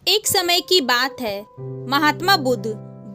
एक समय की बात है। महात्मा बुद्ध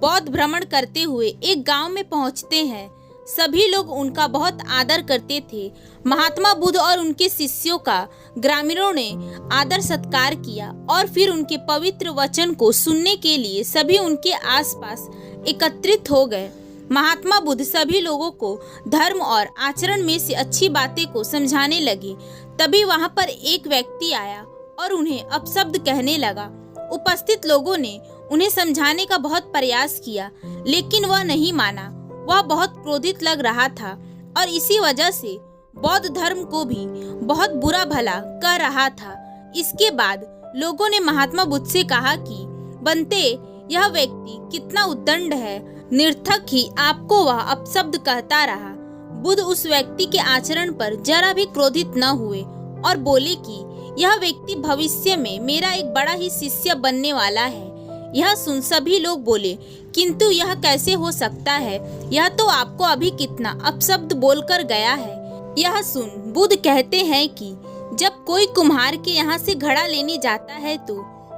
बौद्ध भ्रमण करते हुए एक गांव में पहुंचते हैं। सभी लोग उनका बहुत आदर करते थे। महात्मा बुद्ध और उनके शिष्यों का ग्रामीणों ने आदर सत्कार किया और फिर उनके पवित्र वचन को सुनने के लिए सभी उनके आसपास एकत्रित हो गए। महात्मा बुद्ध सभी लोगों को धर्म और आचरण में से अच्छी बातें को समझाने लगे। तभी वहां पर एक व्यक्ति आया और उन्हें अपशब्द कहने लगा। उपस्थित लोगों ने उन्हें समझाने का बहुत प्रयास किया, लेकिन वह नहीं माना। वह बहुत क्रोधित लग रहा था और इसी वजह से बौद्ध धर्म को भी बहुत बुरा भला कह रहा था। इसके बाद लोगों ने महात्मा बुद्ध से कहा कि बनते, यह व्यक्ति कितना उद्दंड है, निर्थक ही आपको वह अपशब्द कहता रहा। बुद्ध उस व्यक्ति के आचरण पर जरा भी क्रोधित न हुए और बोले कि यह व्यक्ति भविष्य में मेरा एक बड़ा ही शिष्य बनने वाला है। यह सुन सभी लोग बोले, किंतु यह कैसे हो सकता है? यह तो आपको अभी कितना अपशब्द बोलकर गया है। यह सुन बुद्ध कहते हैं कि जब कोई कुम्हार के यहाँ से घड़ा लेने जाता है तो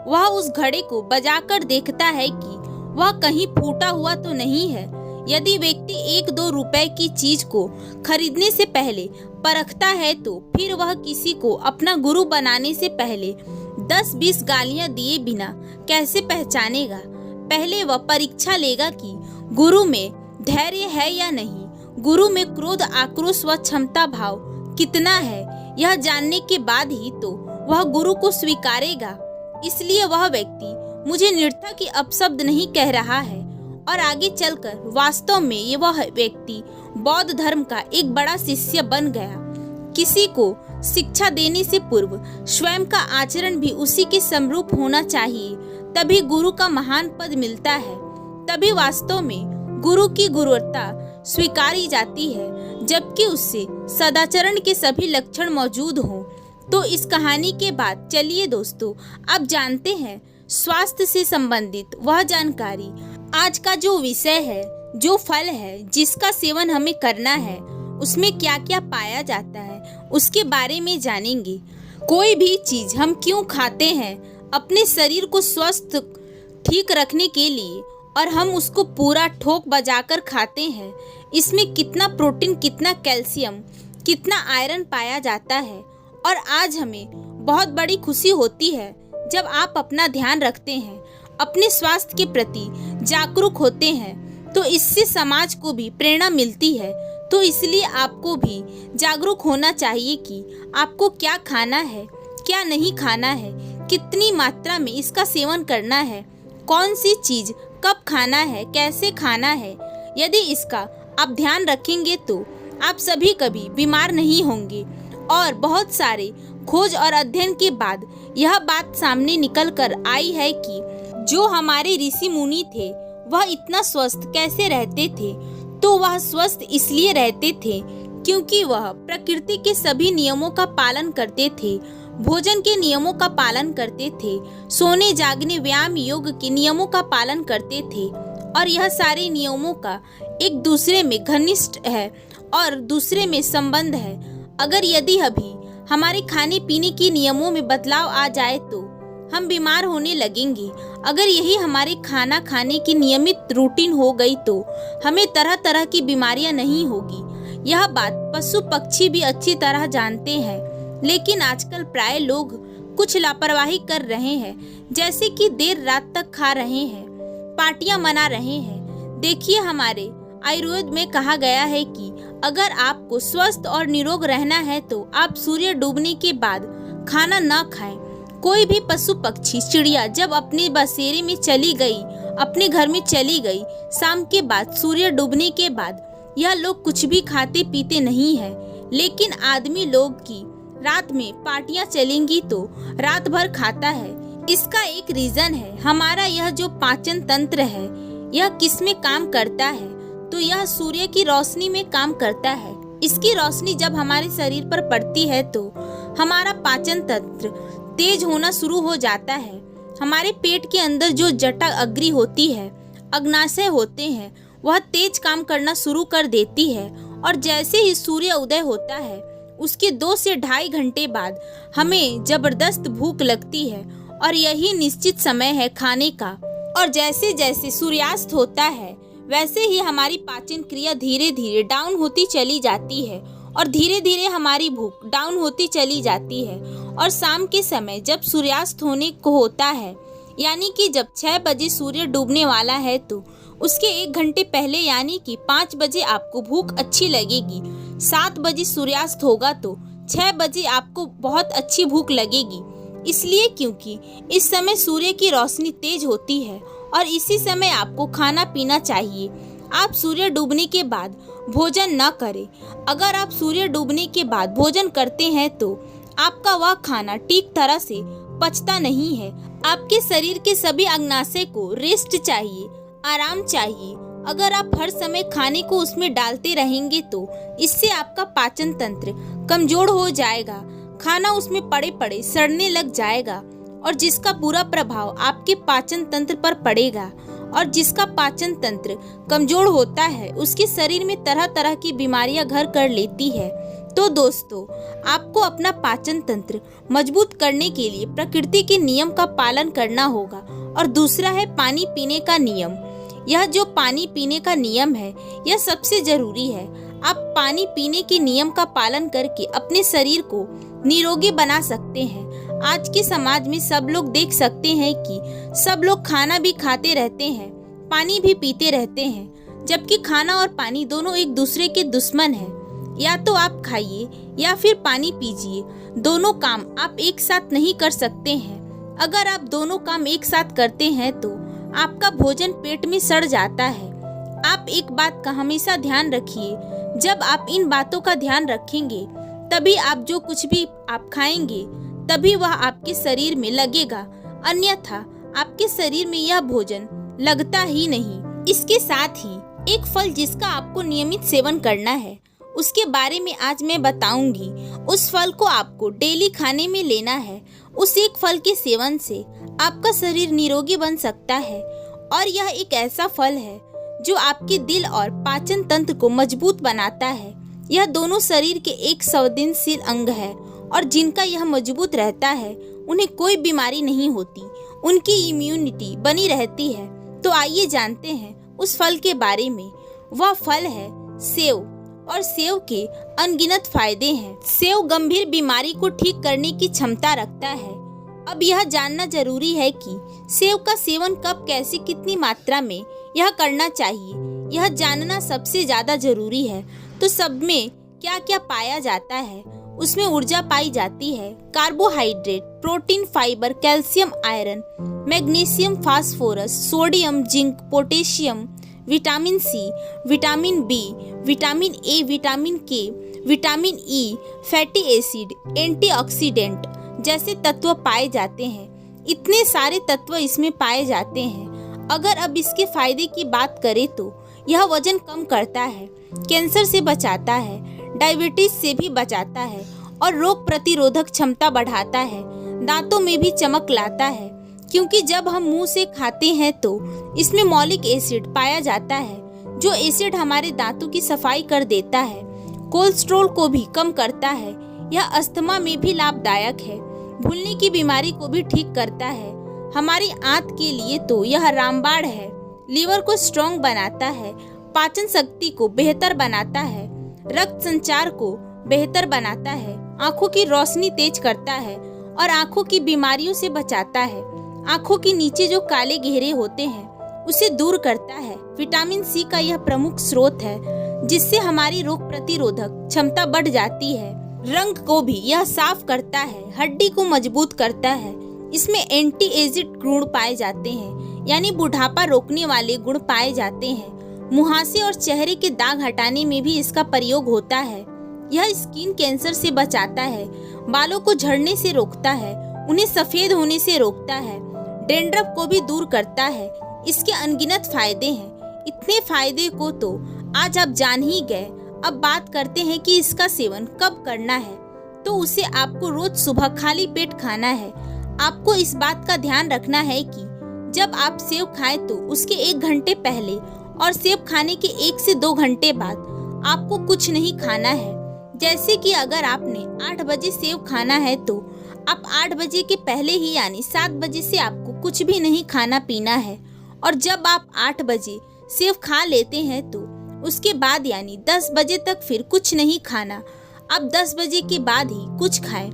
वह उस घड़े को बजाकर देखता है कि वह कहीं फूटा हुआ तो नहीं है। यदि व्यक्ति 1-2 रुपए की चीज को खरीदने से पहले परखता है तो फिर वह किसी को अपना गुरु बनाने से पहले 10-20 गालियां दिए बिना कैसे पहचानेगा? पहले वह परीक्षा लेगा कि गुरु में धैर्य है या नहीं, गुरु में क्रोध, आक्रोश व क्षमता भाव कितना है। यह जानने के बाद ही तो वह गुरु को स्वीकारेगा। इसलिए वह व्यक्ति मुझे निर्थक की अपशब्द नहीं कह रहा है। और आगे चलकर वास्तव में ये वह व्यक्ति बौद्ध धर्म का एक बड़ा शिष्य बन गया। किसी को शिक्षा देने से पूर्व स्वयं का आचरण भी उसी के समरूप होना चाहिए, तभी गुरु का महान पद मिलता है। तभी वास्तव में गुरु की गुरुता स्वीकारी जाती है, जबकि उससे सदाचरण के सभी लक्षण मौजूद हों। तो इस कहानी के बाद चलिए दोस्तों, अब जानते हैं स्वास्थ्य से संबंधित वह जानकारी। आज का जो विषय है, जो फल है जिसका सेवन हमें करना है, उसमें क्या क्या पाया जाता है, उसके बारे में जानेंगे। कोई भी चीज हम क्यों खाते हैं? अपने शरीर को स्वस्थ ठीक रखने के लिए, और हम उसको पूरा ठोक बजाकर खाते हैं। इसमें कितना प्रोटीन, कितना कैल्शियम, कितना आयरन पाया जाता है। और आज हमें बहुत बड़ी खुशी होती है जब आप अपना ध्यान रखते हैं, अपने स्वास्थ्य के प्रति जागरूक होते हैं, तो इससे समाज को भी प्रेरणा मिलती है। तो इसलिए आपको भी जागरूक होना चाहिए कि आपको क्या खाना है, क्या नहीं खाना है, कितनी मात्रा में इसका सेवन करना है, कौन सी चीज कब खाना है, कैसे खाना है। यदि इसका आप ध्यान रखेंगे तो आप सभी कभी बीमार नहीं होंगे। और बहुत सारे खोज और अध्ययन के बाद यह बात सामने निकल कर आई है कि जो हमारे ऋषि मुनि थे वह इतना स्वस्थ कैसे रहते थे? तो वह स्वस्थ इसलिए रहते थे क्योंकि वह प्रकृति के सभी नियमों का पालन करते थे, भोजन के नियमों का पालन करते थे, सोने, जागने, व्यायाम, योग के नियमों का पालन करते थे। और यह सारे नियमों का एक दूसरे में घनिष्ठ है और दूसरे में संबंध है। अगर यदि अभी हमारे खाने पीने के नियमों में बदलाव आ जाए तो हम बीमार होने लगेंगे। अगर यही हमारे खाना खाने की नियमित रूटीन हो गई तो हमें तरह तरह की बीमारियां नहीं होगी। यह बात पशु पक्षी भी अच्छी तरह जानते हैं, लेकिन आजकल प्राय लोग कुछ लापरवाही कर रहे हैं, जैसे कि देर रात तक खा रहे हैं, पार्टियां मना रहे हैं। देखिए, हमारे आयुर्वेद में कहा गया है कि अगर आपको स्वस्थ और निरोग रहना है तो आप सूर्य डूबने के बाद खाना न खाएं। कोई भी पशु पक्षी, चिड़िया जब अपने बसेरे में चली गई, अपने घर में चली गई, शाम के बाद, सूर्य डूबने के बाद, यह लोग कुछ भी खाते पीते नहीं है। लेकिन आदमी लोग की रात में पार्टियां चलेंगी तो रात भर खाता है। इसका एक रीजन है, हमारा यह जो पाचन तंत्र है, यह किस में काम करता है? तो यह सूर्य की रोशनी में काम करता है। इसकी रोशनी जब हमारे शरीर पर पड़ती है तो हमारा पाचन तंत्र तेज होना शुरू हो जाता है। हमारे पेट के अंदर जो जठर अग्नि होती है, अग्नाशय होते हैं, वह तेज काम करना शुरू कर देती है। और जैसे ही सूर्य उदय होता है, उसके 2 से ढाई घंटे बाद हमें जबरदस्त भूख लगती है और यही निश्चित समय है खाने का। और जैसे जैसे सूर्यास्त होता है वैसे ही हमारी पाचन क्रिया धीरे धीरे डाउन होती चली जाती है और धीरे धीरे हमारी भूख डाउन होती चली जाती है। और शाम के समय जब सूर्यास्त होने को होता है, यानी कि जब 6 बजे सूर्य डूबने वाला है, तो उसके 1 घंटे पहले यानी कि 5 बजे आपको भूख अच्छी लगेगी। 7 बजे सूर्यास्त होगा तो 6 बजे आपको बहुत अच्छी भूख लगेगी, इसलिए क्योंकि इस समय सूर्य की रोशनी तेज होती है और इसी समय आपको खाना पीना चाहिए। आप सूर्य डूबने के बाद भोजन न करें। अगर आप सूर्य डूबने के बाद भोजन करते हैं तो आपका वह खाना ठीक तरह से पचता नहीं है। आपके शरीर के सभी अग्नाशय को रेस्ट चाहिए, आराम चाहिए। अगर आप हर समय खाने को उसमें डालते रहेंगे तो इससे आपका पाचन तंत्र कमजोर हो जाएगा, खाना उसमें पड़े पड़े सड़ने लग जाएगा और जिसका बुरा प्रभाव आपके पाचन तंत्र पर पड़ेगा। और जिसका पाचन तंत्र कमजोर होता है उसके शरीर में तरह तरह की बीमारियां घर कर लेती है। तो दोस्तों, आपको अपना पाचन तंत्र मजबूत करने के लिए प्रकृति के नियम का पालन करना होगा। और दूसरा है पानी पीने का नियम। यह जो पानी पीने का नियम है यह सबसे जरूरी है। आप पानी पीने के नियम का पालन करके अपने शरीर को निरोगी बना सकते हैं। आज के समाज में सब लोग देख सकते हैं कि सब लोग खाना भी खाते रहते हैं, पानी भी पीते रहते हैं, जबकि खाना और पानी दोनों एक दूसरे के दुश्मन हैं। या तो आप खाइए या फिर पानी पीजिए, दोनों काम आप एक साथ नहीं कर सकते हैं। अगर आप दोनों काम एक साथ करते हैं तो आपका भोजन पेट में सड़ जाता है। आप एक बात का हमेशा ध्यान रखिए, जब आप इन बातों का ध्यान रखेंगे तभी आप जो कुछ भी आप खाएंगे तभी वह आपके शरीर में लगेगा, अन्यथा आपके शरीर में यह भोजन लगता ही नहीं। इसके साथ ही एक फल जिसका आपको नियमित सेवन करना है उसके बारे में आज मैं बताऊंगी। उस फल को आपको डेली खाने में लेना है। उस एक फल के सेवन से आपका शरीर निरोगी बन सकता है और यह एक ऐसा फल है जो आपके दिल और पाचन तंत्र को मजबूत बनाता है। यह दोनों शरीर के एक संवेदनशील अंग है और जिनका यह मजबूत रहता है उन्हें कोई बीमारी नहीं होती, उनकी इम्यूनिटी बनी रहती है। तो आइए जानते हैं उस फल के बारे में। वह फल है सेव और सेव के अनगिनत फायदे हैं। सेव गंभीर बीमारी को ठीक करने की क्षमता रखता है। अब यह जानना जरूरी है कि सेव का सेवन कब, कैसे, कितनी मात्रा में यह करना चाहिए, यह जानना सबसे ज्यादा जरूरी है। तो सब में क्या क्या पाया जाता है? उसमें ऊर्जा पाई जाती है, carbohydrate, protein, fibre, calcium, iron, magnesium, phosphorus, sodium, zinc, potassium, vitamin C, vitamin B, vitamin A, vitamin K, vitamin E, fatty acid, antioxidant जैसे तत्व पाए जाते हैं। इतने सारे तत्व इसमें पाए जाते हैं। अगर अब इसके फायदे की बात करें तो यह वजन कम करता है, कैंसर से बचाता है, डायबिटीज से भी बचाता है और रोग प्रतिरोधक क्षमता बढ़ाता है। दांतों में भी चमक लाता है, क्योंकि जब हम मुंह से खाते हैं तो इसमें मौलिक एसिड पाया जाता है जो एसिड हमारे दांतों की सफाई कर देता है। कोलेस्ट्रॉल को भी कम करता है। यह अस्थमा में भी लाभदायक है। भूलने की बीमारी को भी ठीक करता है। हमारी आंत के लिए तो यह रामबाण है। लीवर को स्ट्रॉन्ग बनाता है, पाचन शक्ति को बेहतर बनाता है, रक्त संचार को बेहतर बनाता है, आंखों की रोशनी तेज करता है और आंखों की बीमारियों से बचाता है। आंखों के नीचे जो काले घेरे होते हैं उसे दूर करता है। विटामिन सी का यह प्रमुख स्रोत है जिससे हमारी रोग प्रतिरोधक क्षमता बढ़ जाती है। रंग को भी यह साफ करता है, हड्डी को मजबूत करता है। इसमें एंटी एजिड गुण पाए जाते हैं, यानी बुढ़ापा रोकने वाले गुण पाए जाते हैं। मुहासे और चेहरे के दाग हटाने में भी इसका प्रयोग होता है। यह स्किन कैंसर से बचाता है, बालों को झड़ने से रोकता है, उन्हें सफेद होने से रोकता है, डैंड्रफ को भी दूर करता है। इसके अनगिनत फायदे हैं। इतने फायदे को तो आज आप जान ही गए। अब बात करते हैं कि इसका सेवन कब करना है। तो उसे आपको रोज सुबह खाली पेट खाना है। आपको इस बात का ध्यान रखना है कि जब आप सेव खाएं तो उसके 1 घंटे पहले और सेव खाने के 1 से 2 घंटे बाद आपको कुछ नहीं खाना है। जैसे कि अगर आपने 8 बजे सेव खाना है तो आप 8 बजे के पहले ही यानी 7 बजे से आपको कुछ भी नहीं खाना पीना है। और जब आप 8 बजे सेव खा लेते हैं तो उसके बाद यानी 10 बजे तक फिर कुछ नहीं खाना। अब 10 बजे के बाद ही कुछ खाएं।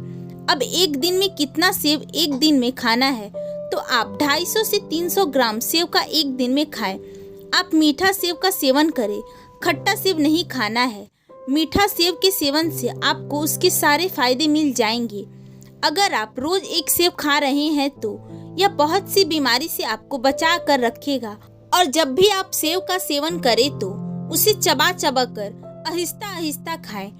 अब एक दिन में कितना सेव एक दिन में खाना है, तो आप 250 से 300 ग्राम सेव का एक दिन में खाएं। आप मीठा सेव का सेवन करें, खट्टा सेव नहीं खाना है। मीठा सेव के सेवन से आपको उसके सारे फायदे मिल जाएंगे। अगर आप रोज एक सेव खा रहे हैं तो यह बहुत सी बीमारी से आपको बचा कर रखेगा। और जब भी आप सेव का सेवन करें तो उसे चबा चबा कर आहिस्ता आहिस्ता खाएं।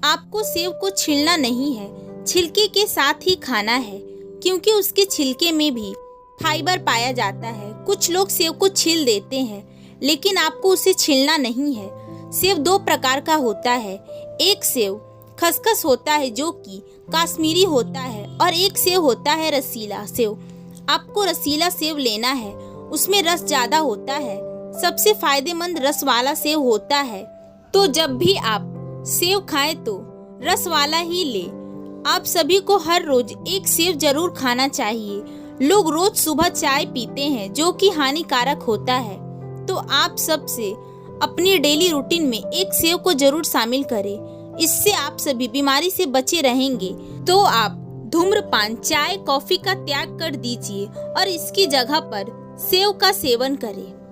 आपको सेव को छीलना नहीं है, छिलके के साथ ही खाना है, क्योंकि उसके छिलके में भी फाइबर पाया जाता है। कुछ लोग सेव को छील देते हैं, लेकिन आपको उसे छीलना नहीं है। सेव 2 प्रकार का होता है। एक सेव खसखस होता है जो कि कश्मीरी होता है, और एक सेव होता है रसीला सेव। आपको रसीला सेव लेना है, उसमें रस ज्यादा होता है। सबसे फायदेमंद रस वाला सेव होता है। तो जब भी आप सेव खाएं तो रस वाला ही ले। आप सभी को हर रोज एक सेव जरूर खाना चाहिए। लोग रोज सुबह चाय पीते हैं जो कि हानिकारक होता है, तो आप सबसे अपनी डेली रूटीन में एक सेव को जरूर शामिल करें। इससे आप सभी बीमारी से बचे रहेंगे। तो आप धूम्रपान, चाय, कॉफी का त्याग कर दीजिए और इसकी जगह पर सेव का सेवन करें।